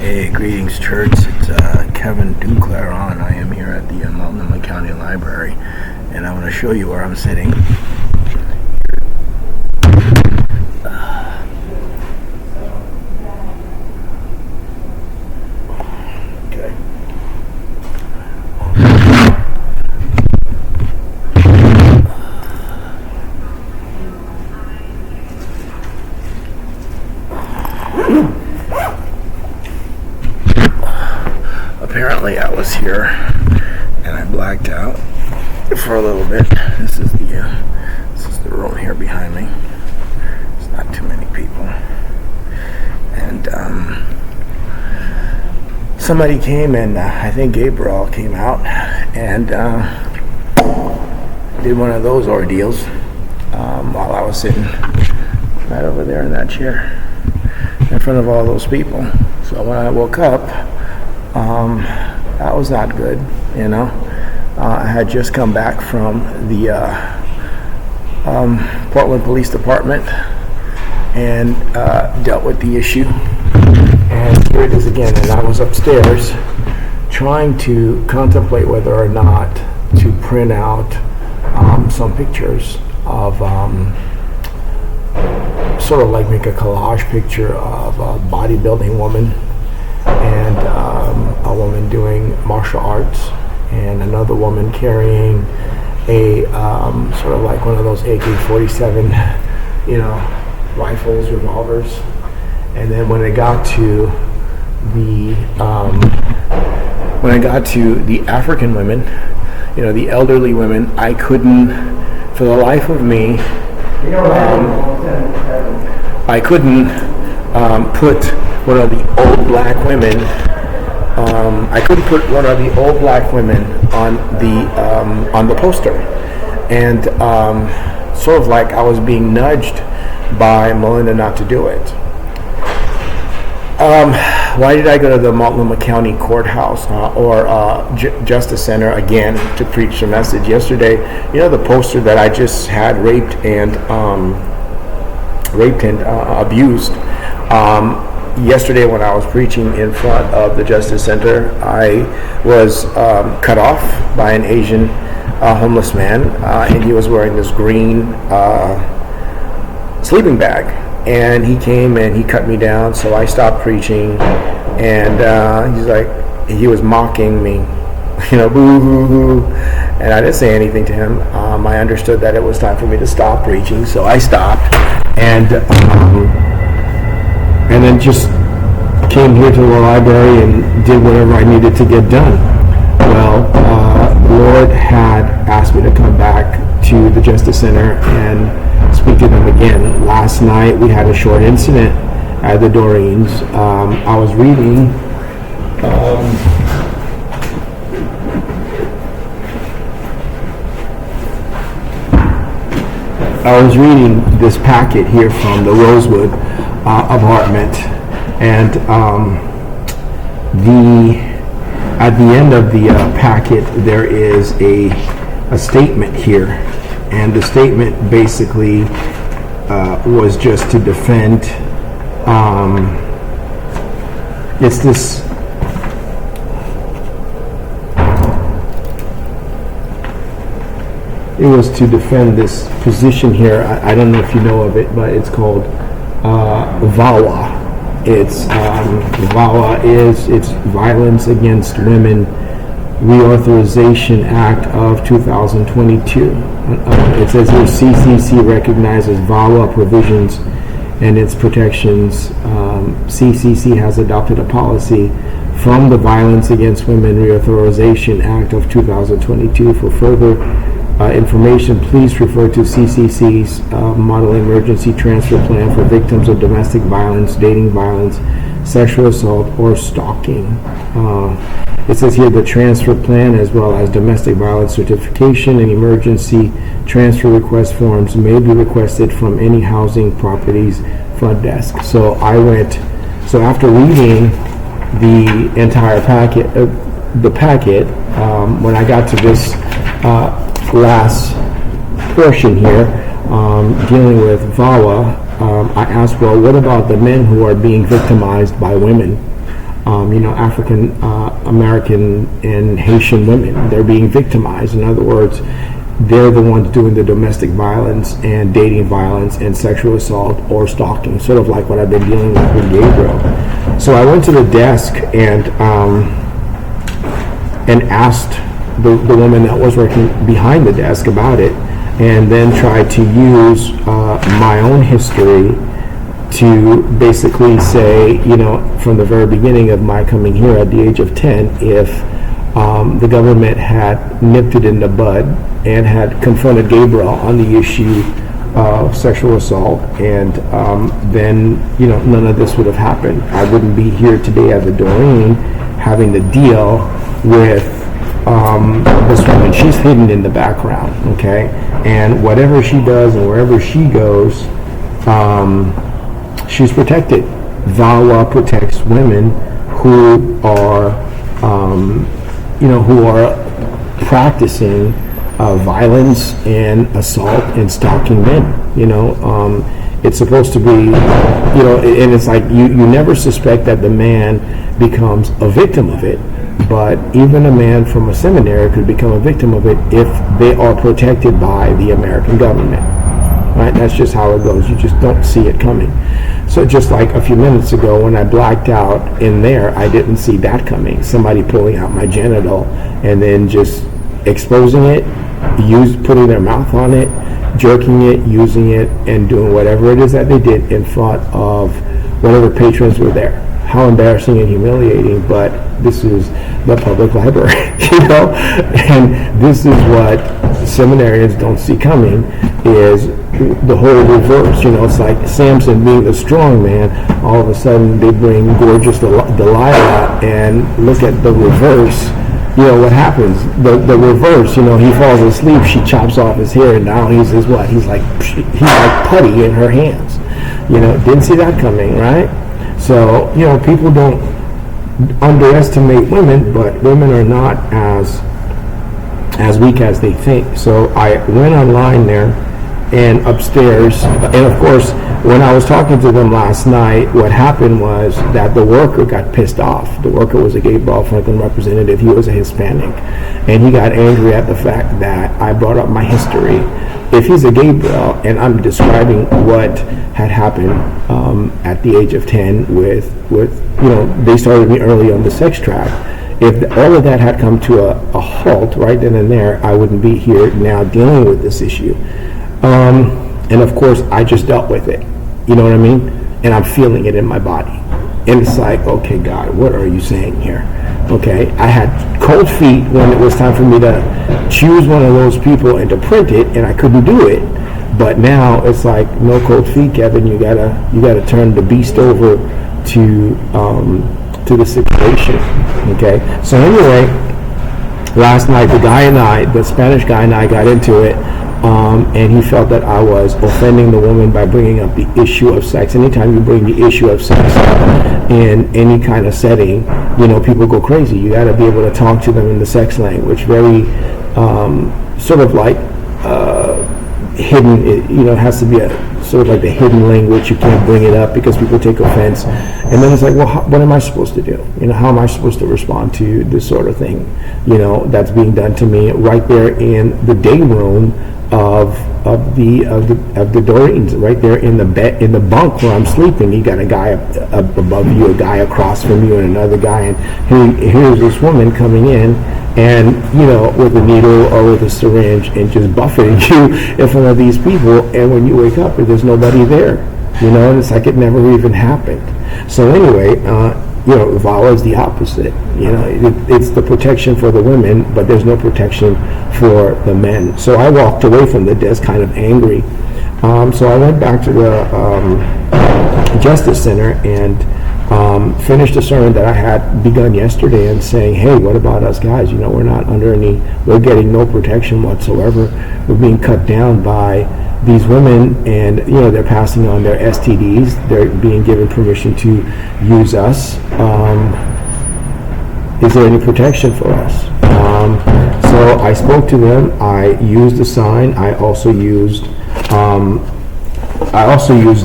Hey, greetings, church. It's Kevin Duclairon. I am here at the Multnomah County Library, and I'm going to show you where I'm sitting. Okay. Apparently I was here and I blacked out for a little bit. This is the room here behind me. There's not too many people. And somebody came, and I think Gabriel came out and did one of those ordeals while I was sitting right over there in that chair in front of all those people. So when I woke up, that was not good, you know. I had just come back from the Portland Police Department and dealt with the issue. And here it is again, and I was upstairs trying to contemplate whether or not to print out some pictures of sort of like make a collage picture of a bodybuilding woman and a woman doing martial arts, and another woman carrying a sort of like one of those AK-47, rifles, revolvers. And then when I got to the African women, the elderly women, I couldn't, for the life of me, I couldn't put one of the old black women. I couldn't put one of the old black women on the poster, and sort of like I was being nudged by Melinda not to do it. Why did I go to the Multnomah County Courthouse or Justice Center again to preach the message? Yesterday, the poster that I just had raped and abused. Yesterday when I was preaching in front of the Justice Center, I was cut off by an Asian homeless man, and he was wearing this green sleeping bag. And he came and he cut me down, so I stopped preaching, and he was mocking me, boo hoo hoo, and I didn't say anything to him. I understood that it was time for me to stop preaching, so I stopped, and then just came here to the library and did whatever I needed to get done. Well, the Lord had asked me to come back to the Justice Center and speak to them again. Last night we had a short incident at the Duclairon'S. I was reading this packet here from the Rosewood apartment, and at the end of the packet there is a statement here, and the statement basically was just to defend it was to defend this position here. I don't know if you know of it, but it's called VAWA. It's Violence Against Women Reauthorization Act of 2022. It says here CCC recognizes VAWA provisions and its protections. CCC has adopted a policy from the Violence Against Women Reauthorization Act of 2022. For further information, please refer to CCC's Model Emergency Transfer Plan for victims of domestic violence, dating violence, sexual assault, or stalking. It says here the transfer plan, as well as domestic violence certification and emergency transfer request forms, may be requested from any housing properties front desk. So after reading the entire packet, when I got to this last portion here, dealing with VAWA, I asked, well, what about the men who are being victimized by women? African American and Haitian women. They're being victimized. In other words, they're the ones doing the domestic violence and dating violence and sexual assault or stalking, sort of like what I've been dealing with Gabriel. So I went to the desk and asked the woman that was working behind the desk about it, and then tried to use my own history to basically say, from the very beginning of my coming here at the age of 10, if the government had nipped it in the bud and had confronted Gabriel on the issue of sexual assault, and then, none of this would have happened. I wouldn't be here today as a Doreen having to deal with this woman. She's hidden in the background, okay? And whatever she does and wherever she goes, she's protected. VAWA protects women who are, who are practicing violence and assault and stalking men. It's supposed to be, and it's like you never suspect that the man becomes a victim of it, but even a man from a seminary could become a victim of it if they are protected by the American government. Right? That's just how it goes. You just don't see it coming. So just like a few minutes ago when I blacked out in there, I didn't see that coming. Somebody pulling out my genital and then just exposing it, putting their mouth on it, jerking it, using it, and doing whatever it is that they did in front of whatever patrons were there. How embarrassing and humiliating, but this is the public library, and this is what seminarians don't see coming, is the whole reverse. It's like Samson being the strong man, all of a sudden they bring gorgeous Delilah, and look at the reverse. What happens? The reverse, he falls asleep, she chops off his hair, and now he's what? He's like putty in her hands. Didn't see that coming, right? So, people don't underestimate women, but women are not as weak as they think. So I went online there and upstairs, and of course, when I was talking to them last night, what happened was that the worker got pissed off. The worker was a Gabriel Franklin representative. He was a Hispanic, and he got angry at the fact that I brought up my history. If he's a Gabriel and I'm describing what had happened at the age of 10 with they started me early on the sex track. If all of that had come to a halt right then and there, I wouldn't be here now dealing with this issue. And of course, I just dealt with it. You know what I mean? And I'm feeling it in my body. And it's like, okay, God, what are you saying here? Okay, I had cold feet when it was time for me to choose one of those people and to print it, and I couldn't do it. But now it's like, no cold feet, Kevin. You gotta turn the beast over to the situation. Okay. So anyway, last night the Spanish guy and I got into it. And he felt that I was offending the woman by bringing up the issue of sex. Anytime you bring the issue of sex up in any kind of setting, people go crazy. You got to be able to talk to them in the sex language, very sort of like hidden. It has to be a sort of like the hidden language. You can't bring it up because people take offense. And then it's like, well, what am I supposed to do? How am I supposed to respond to this sort of thing? That's being done to me right there in the day room of the Doreen's, right there in the bed, in the bunk where I'm sleeping. You got a guy up above you, a guy across from you, and another guy, and here's this woman coming in, and with a needle or with a syringe, and just buffeting you in front of these people. And when you wake up, there's nobody there. And it's like it never even happened. So anyway, VAWA is the opposite. It's the protection for the women, but there's no protection for the men. So I walked away from the desk kind of angry. So I went back to the Justice Center and finished a sermon that I had begun yesterday, and saying, hey, what about us guys? We're not under we're getting no protection whatsoever. We're being cut down by these women, and they're passing on their STDs. They're being given permission to use us. Is there any protection for us? So I spoke to them. I used the sign. I also used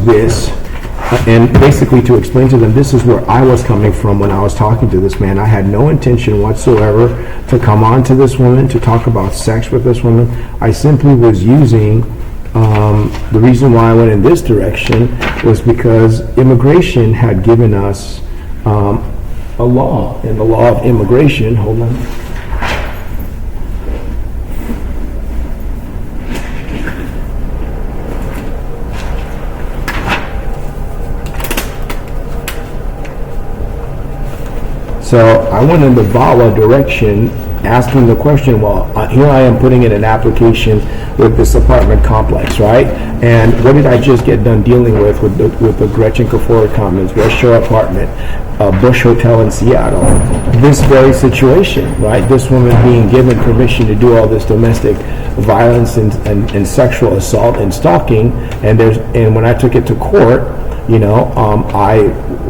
this. and basically to explain to them, this is where I was coming from when I was talking to this man. I had no intention whatsoever to come on to this woman, to talk about sex with this woman. I simply was using, the reason why I went in this direction was because immigration had given us a law, and the law of immigration, hold on. So I went in the VAWA direction, asking the question, well, here I am putting in an application with this apartment complex, right? And what did I just get done dealing with the Gretchen Kafora Commons, West Shore apartment, Bush Hotel in Seattle? This very situation, right? This woman being given permission to do all this domestic violence and sexual assault and stalking, and when I took it to court,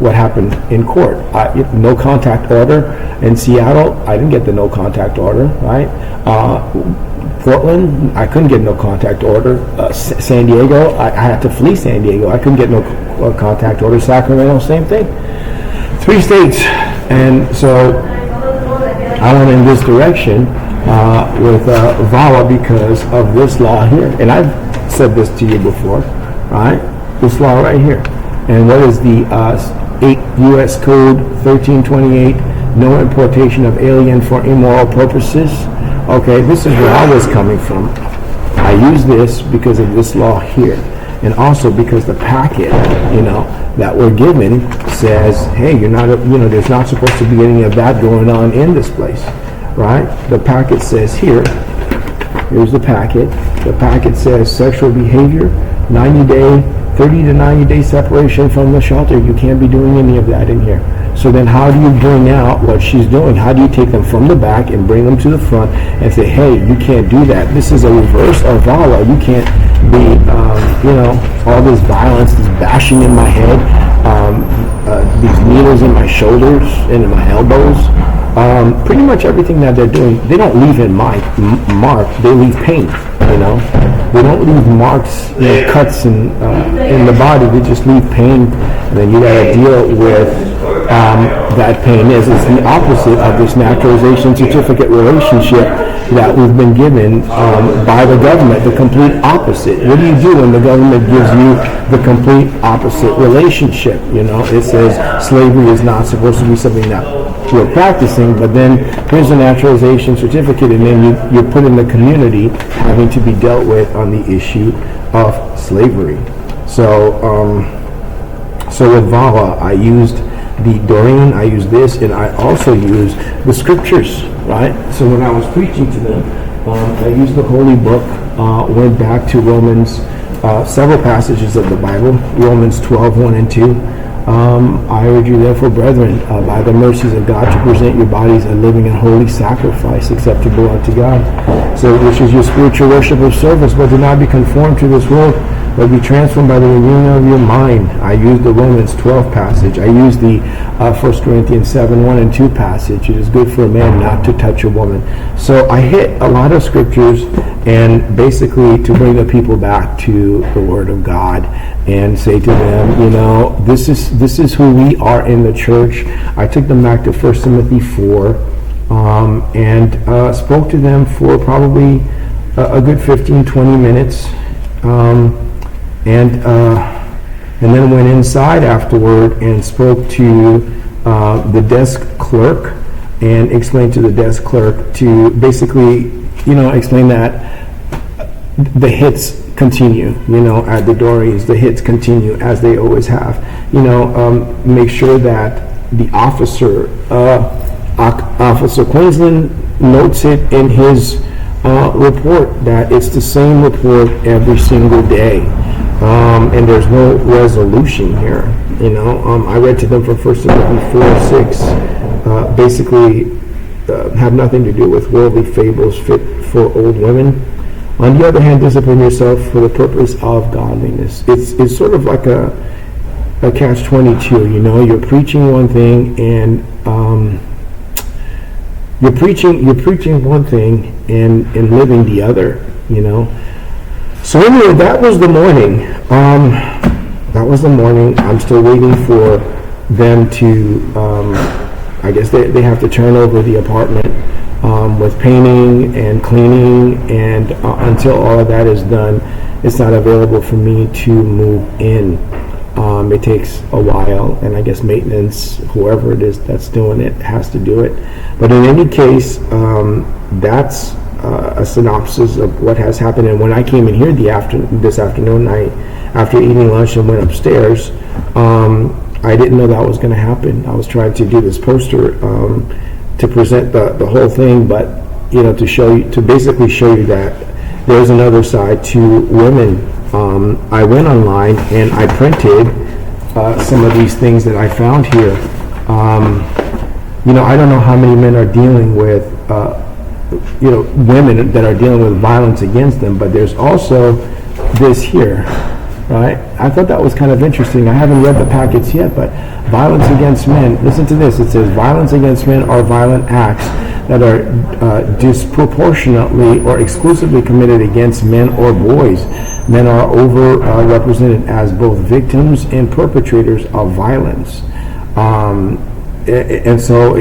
what happened in court? No contact order in Seattle. I didn't get the no contact order, right? Portland, I couldn't get no contact order. San Diego, I had to flee San Diego. I couldn't get no contact order. Sacramento, same thing. 3 states. And so I went in this direction with VAWA because of this law here. And I've said this to you before, right? This law right here. And what is the 8 U.S. Code 1328, no importation of alien for immoral purposes? Okay, this is where I was coming from. I use this because of this law here. And also because the packet, that we're given says, hey, there's not supposed to be any of that going on in this place, right? The packet says here's the packet. The packet says sexual behavior, 30 to 90 day separation from the shelter. You can't be doing any of that in here. So then how do you bring out what she's doing? How do you take them from the back and bring them to the front and say, hey, you can't do that. This is a reverse of VAWA. You can't be, all this violence, this bashing in my head, these needles in my shoulders and in my elbows. Pretty much everything that they're doing, they don't leave in mark, they leave pain, They don't leave marks, cuts in the body. They just leave pain, and then you gotta deal with that pain. It's the opposite of this naturalization certificate relationship that we've been given by the government. The complete opposite. What do you do when the government gives you the complete opposite relationship? It says slavery is not supposed to be something that we're practicing, but then here's a naturalization certificate, and then you're put in the community having to be dealt with on the issue of slavery. So with VAWA, I used the Doreen, I used this, and I also used the scriptures, right? So when I was preaching to them, I used the Holy Book, went back to Romans, several passages of the Bible, Romans 12, 1 and 2. I urge you therefore, brethren, by the mercies of God, to present your bodies a living and holy sacrifice acceptable unto God. So which is your spiritual worship of service, but do not be conformed to this world, but be transformed by the renewing of your mind. I used the Romans 12 passage. I used the 1 Corinthians 7, 1 and 2 passage. It is good for a man not to touch a woman. So I hit a lot of scriptures, and basically to bring the people back to the Word of God and say to them, this is who we are in the church. I took them back to 1 Timothy 4 and spoke to them for probably a good 15, 20 minutes. And then went inside afterward and spoke to the desk clerk and explained to the desk clerk to basically, explain that the hits continue, at the Dorries, the hits continue as they always have. Make sure that the officer, Officer Queensland, notes it in his report, that it's the same report every single day. And there's no resolution here, I read to them from 1 Timothy 4:6, basically have nothing to do with worldly fables fit for old women. On the other hand, discipline yourself for the purpose of godliness. It's sort of like a catch-22, you're preaching one thing and you're preaching one thing and living the other, So anyway, that was the morning. That was the morning. I'm still waiting for them to, I guess they have to turn over the apartment with painting and cleaning, and until all of that is done, it's not available for me to move in. It takes a while, and I guess maintenance, whoever it is that's doing it, has to do it. But in any case, that's a synopsis of what has happened. And when I came in here this afternoon, after eating lunch and went upstairs, I didn't know that was going to happen. I was trying to do this poster to present the whole thing, but to show you, to basically show you that there's another side to women. I went online and I printed some of these things that I found here. I don't know how many men are dealing with, women that are dealing with violence against them, but there's also this here, right? I thought that was kind of interesting. I haven't read the packets yet, but violence against men. Listen to this. It says violence against men are violent acts that are disproportionately or exclusively committed against men or boys. Men are overrepresented as both victims and perpetrators of violence. And so,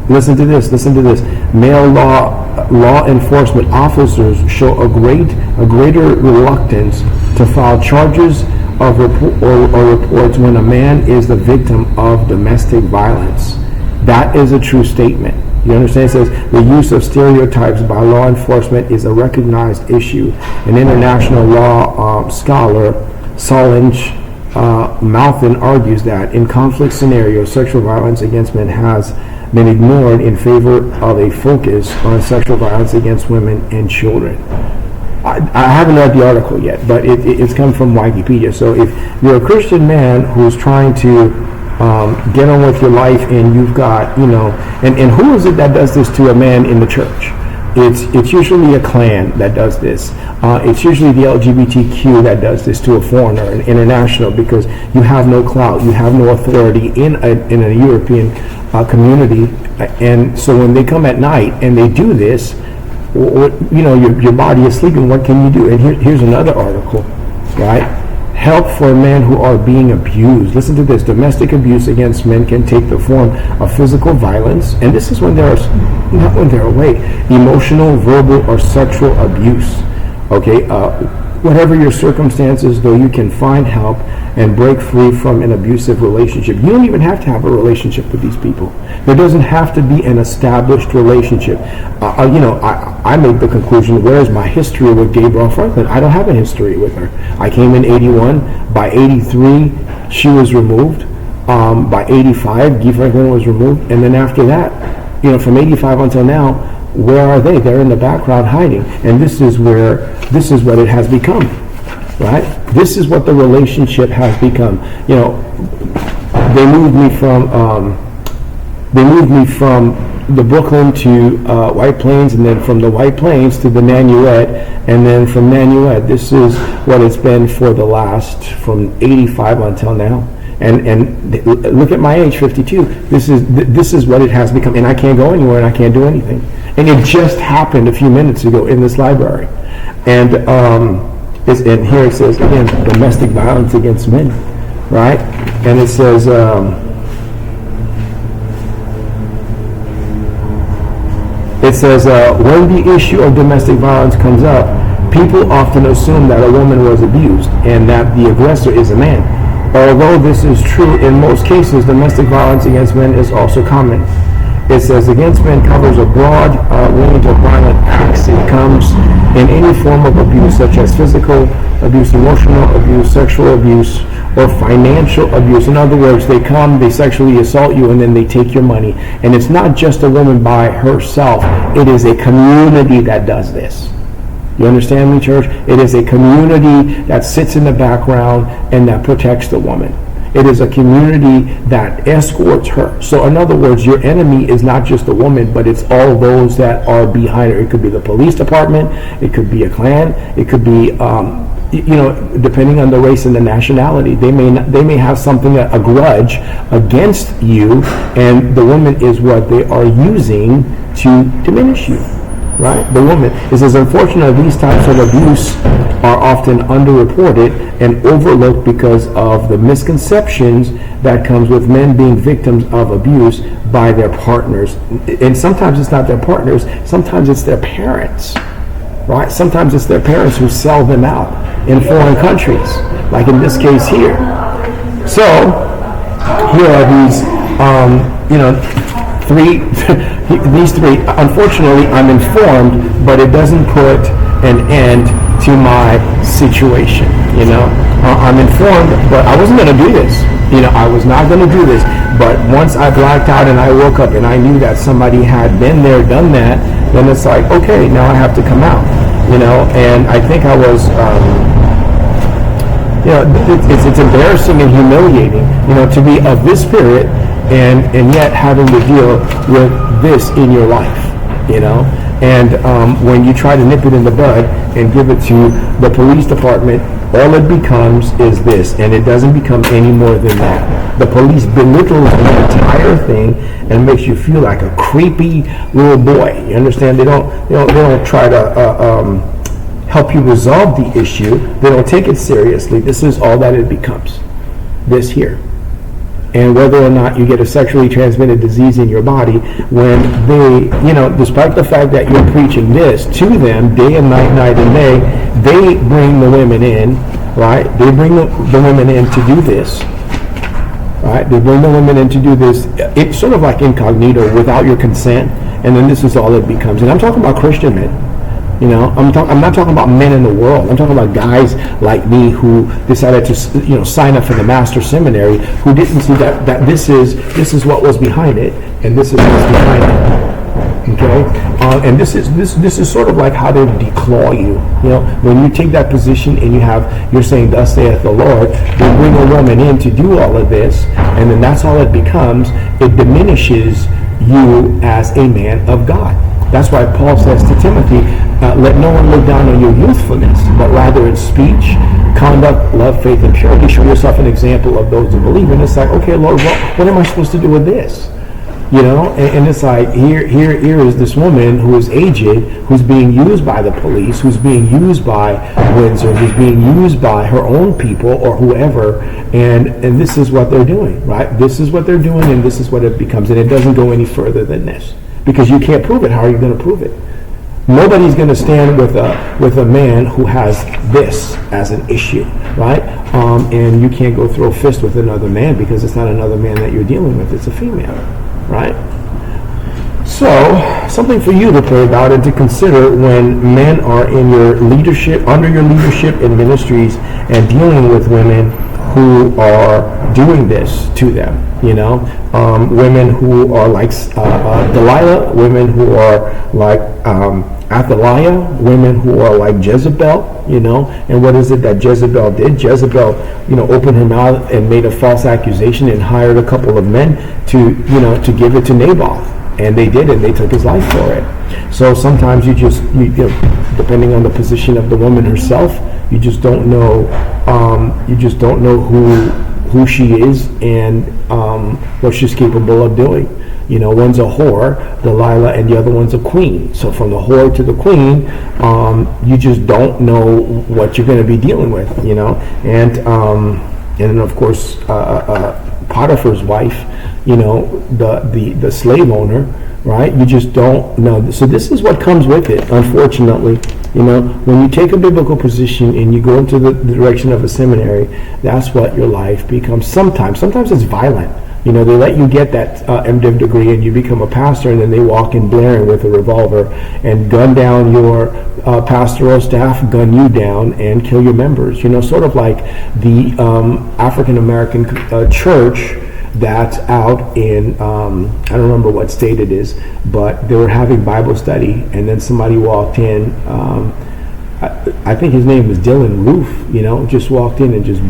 listen to this. Male law enforcement officers show a greater reluctance to file charges of or reports when a man is the victim of domestic violence. That is a true statement. You understand? It says the use of stereotypes by law enforcement is a recognized issue. An international law scholar, Solange Malthan, argues that in conflict scenarios, sexual violence against men has been ignored in favor of a focus on sexual violence against women and children. I haven't read the article yet, but it's come from Wikipedia. So if you're a Christian man who's trying to get on with your life, and you've got, and who is it that does this to a man in the church? It's usually a clan that does this. It's usually the LGBTQ that does this to a foreigner, an international, because you have no clout, you have no authority in a European community, and so when they come at night and they do this, your body is sleeping. What can you do? And here's another article, right? Help for men who are being abused. Listen to this. Domestic abuse against men can take the form of physical violence, and this is when not when they're awake, emotional, verbal, or sexual abuse. Okay, whatever your circumstances, though, you can find help and break free from an abusive relationship. You don't even have to have a relationship with these people. There doesn't have to be an established relationship. I made the conclusion, where's my history with Gabrielle Franklin? I don't have a history with her. I came in 81. By 83, she was removed. By 85, Guy Franklin was removed. And then after that, from 85 until now, where are they? They're in the background hiding. And this is what it has become, right? This is what the relationship has become. They moved me from the Brooklyn to White Plains, and then from the White Plains to the Nanuet, and then from Nanuet. This is what it's been for the last, from 85 until now. And look at my age, 52. This is what it has become, and I can't go anywhere, and I can't do anything. And it just happened a few minutes ago in this library. And and here it says again, domestic violence against men, right? And it says. When the issue of domestic violence comes up, people often assume that a woman was abused and that the aggressor is a man. Although this is true in most cases, domestic violence against men is also common. It says against men covers a broad range of violent acts. It comes in any form of abuse, such as physical abuse, emotional abuse, sexual abuse, or financial abuse. In other words, they come, they sexually assault you, and then they take your money. And it's not just a woman by herself. It is a community that does this. You understand me, church? It is a community that sits in the background and that protects the woman. It is a community that escorts her. So in other words, your enemy is not just the woman, but it's all those that are behind her. It could be the police department. It could be a clan. It could be, depending on the race and the nationality. They may have something, a grudge against you, and the woman is what they are using to diminish you. right? The woman. It says, unfortunately, these types of abuse are often underreported and overlooked because of the misconceptions that comes with men being victims of abuse by their partners. And sometimes it's not their partners, sometimes it's their parents, right? Sometimes it's their parents who sell them out in foreign countries, like in this case here. So, here are these, these three. Unfortunately, I'm informed, but it doesn't put an end to my situation. I'm informed, but I wasn't going to do this. I was not going to do this. But once I blacked out and I woke up and I knew that somebody had been there, done that, then it's like, okay, now I have to come out. And I think I was. It's embarrassing and humiliating, to be of this spirit and yet having to deal with this in your life, And when you try to nip it in the bud and give it to the police department, all it becomes is this, and it doesn't become any more than that. The police belittles the entire thing and makes you feel like a creepy little boy. You understand? They don't try to help you resolve the issue. They don't take it seriously. This is all that it becomes. This here. And whether or not you get a sexually transmitted disease in your body, when they, despite the fact that you're preaching this to them day and night, night and day, they bring the women in, right? They bring the women in to do this, right? They bring the women in to do this. It's sort of like incognito, without your consent, and then this is all it becomes. And I'm talking about Christian men. I'm not talking about men in the world. I'm talking about guys like me who decided to, sign up for the Master Seminary, who didn't see that this is what was behind it, and this is what's behind it. Okay, and this is sort of like how they declaw you. When you take that position and you're saying, "Thus saith the Lord," they bring a woman in to do all of this, and then that's all it becomes. It diminishes you as a man of God. That's why Paul says to Timothy, let no one look down on your youthfulness, but rather in speech, conduct, love, faith, and purity. Show yourself an example of those who believe. And it's like, okay, Lord, what am I supposed to do with this? And it's like, here is this woman who is aged, who's being used by the police, who's being used by Windsor, who's being used by her own people or whoever, and this is what they're doing, right? This is what they're doing, and this is what it becomes. And it doesn't go any further than this. Because you can't prove it. How are you going to prove it? Nobody's going to stand with a man who has this as an issue, right? And you can't go throw a fist with another man because it's not another man that you're dealing with. It's a female, right? So, something for you to pray about and to consider when men are in your leadership, under your leadership in ministries, and dealing with women who are doing this to them. Women who are like Delilah, women who are like Athaliah, women who are like Jezebel, and what is it that Jezebel did? Jezebel, opened her mouth and made a false accusation and hired a couple of men to give it to Naboth. And they did, and they took his life for it. So sometimes you depending on the position of the woman herself, you just don't know. You just don't know who she is and what she's capable of doing. One's a whore, Delilah, and the other one's a queen. So from the whore to the queen, you just don't know what you're going to be dealing with. And then of course Potiphar's wife, the slave owner, right? You just don't know. So this is what comes with it, unfortunately. When you take a biblical position and you go into the direction of a seminary, that's what your life becomes. Sometimes it's violent. They let you get that MDiv degree and you become a pastor, and then they walk in blaring with a revolver and gun down your pastoral staff, gun you down, and kill your members. Sort of like the African American church that's out in, I don't remember what state it is, but they were having Bible study, and then somebody walked in, I think his name was Dylan Roof, just walked in and just,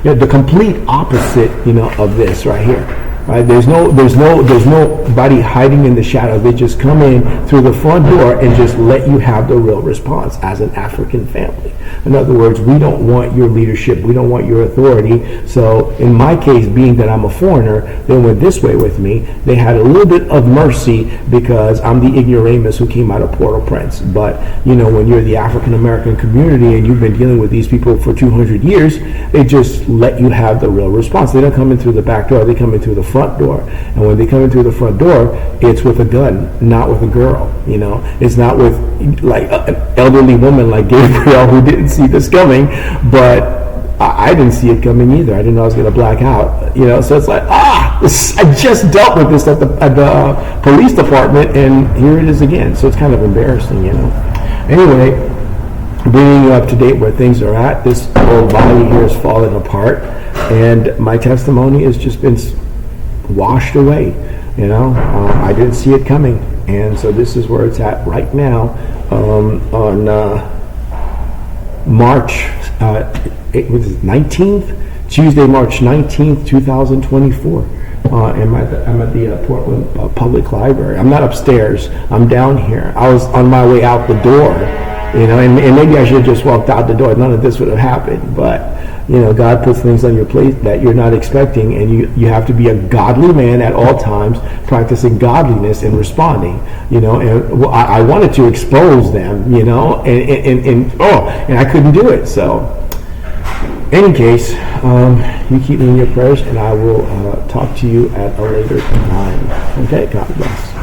the complete opposite, of this right here, Right? There's nobody hiding in the shadow. They just come in through the front door and just let you have the real response as an African family. In other words, we don't want your leadership. We don't want your authority. So in my case, being that I'm a foreigner, they went this way with me. They had a little bit of mercy because I'm the ignoramus who came out of Port-au-Prince. But, when you're the African-American community and you've been dealing with these people for 200 years, they just let you have the real response. They don't come in through the back door. They come in through the front door. And when they come in through the front door, it's with a gun, not with a girl. It's not with like an elderly woman like Gabriel who didn't see this coming, but I didn't see it coming either. I didn't know I was going to black out. So it's like, I just dealt with this at the police department, and here it is again. So it's kind of embarrassing, Anyway, bringing you up to date where things are at. This whole body here is falling apart, and my testimony has just been washed away. I didn't see it coming, and so this is where it's at right now. On March 19th, Tuesday, March 19th, 2024. I'm at the Portland Public Library. I'm not upstairs. I'm down here. I was on my way out the door, and maybe I should have just walked out the door. None of this would have happened. But, God puts things on your plate that you're not expecting, and you have to be a godly man at all times, practicing godliness and responding, and I wanted to expose them, and I couldn't do it. So, any case, you keep me in your prayers, and I will talk to you at a later time. Okay, God bless.